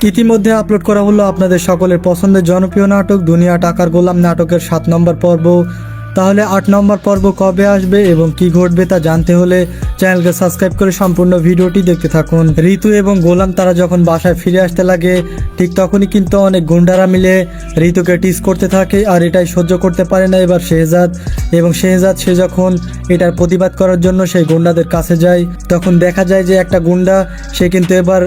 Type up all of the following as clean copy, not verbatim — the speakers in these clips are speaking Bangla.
ইতিমধ্যে আপলোড করা হলো আপনাদের সকলের পছন্দের জনপ্রিয় নাটক দুনিয়া টাকার গোলাম নাটকের 7 নম্বর পর্ব। তাহলে 8 নম্বর পর্ব কবে আসবে এবং কি ঘটবে তা জানতে হলে চ্যানেলকে সাবস্ক্রাইব করে সম্পূর্ণ ভিডিওটি দেখতে থাকুন। ঋতু এবং গোলাম তারা যখন বাসায় ফিরে আসতে লাগে ঠিক তখনই কিন্তু অনেক গুন্ডারা মিলে ঋতুকে টিস করতে থাকে, আর এটাই সহ্য করতে পারে না এবার শেহজাদ। এবং শেহজাদ সে যখন এটার প্রতিবাদ করার জন্য সেই গুন্ডাদের কাছে যায় তখন দেখা যায় যে একটা গুন্ডা সে কিন্তু এবার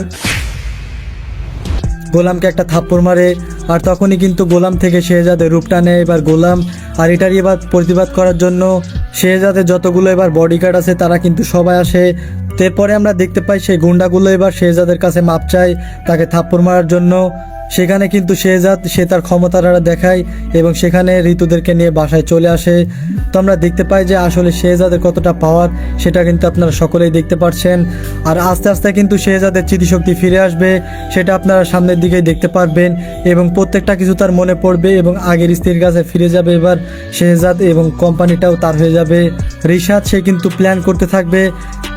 গোলামকে একটা থাপ্পড় মারে, আর তখনই কিন্তু গোলাম থেকে শেহজাদের রূপটা নেয় এবার গোলাম। আর এটারই এবার প্রতিবাদ করার জন্য শেহজাদের যতগুলো এবার বডিগার্ড আছে তারা কিন্তু সবাই আসে। এরপরে আমরা দেখতে পাই সেই গুন্ডাগুলো এবার শেহজাদের কাছে মাপ চায় তাকে থাপ্পড় মারার জন্য। সেখানে কিন্তু শেহজাদ সে তার ক্ষমতাটা দেখায় এবং সেখানে ঋতুদেরকে নিয়ে বাসায় চলে আসে। তো আমরা দেখতে পাই যে আসলে শেহজাদের কতটা পাওয়ার সেটা কিন্তু আপনারা সকলেই দেখতে পাচ্ছেন। আর আস্তে আস্তে কিন্তু শেহজাদের স্মৃতিশক্তি ফিরে আসবে, সেটা আপনারা সামনের দিকেই দেখতে পারবেন এবং প্রত্যেকটা কিছু তার মনে পড়বে এবং আগের স্ত্রীর কাছে ফিরে যাবে এবার শেহজাদ এবং কোম্পানিটাও তার হয়ে যাবে। রিশাদ সে কিন্তু প্ল্যান করতে থাকবে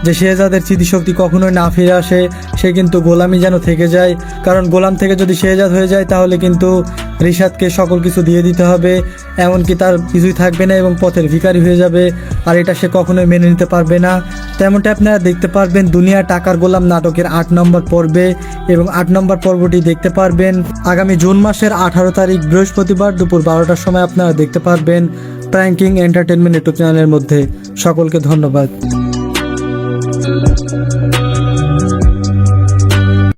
যে শেহজাদের স্মৃতিশক্তি কখনোই না ফিরে আসে, সে কিন্তু গোলামি যেন থেকে যায়, কারণ গোলাম থেকে যদি শেহজাদ হয়ে যায় তাহলে কিন্তু রিশাদকে সকল কিছু দিয়ে দিতে হবে, এমনকি তার কিছুই থাকবে না এবং পথের ভিখারি হয়ে যাবে। আর এটা সে কখনোই মেনে নিতে পারবে না। তেমনটা আপনারা দেখতে পারবেন দুনিয়া টাকার গোলাম নাটকের 8 নম্বর পর্বে, এবং 8 নম্বর পর্বটি দেখতে পারবেন আগামী জুন মাসের 18 তারিখ বৃহস্পতিবার দুপুর 12টার সময় আপনারা দেখতে পারবেন প্রাইম কিং এন্টারটেনমেন্ট ইউটিউব চ্যানেলের মধ্যে। সকলকে ধন্যবাদ।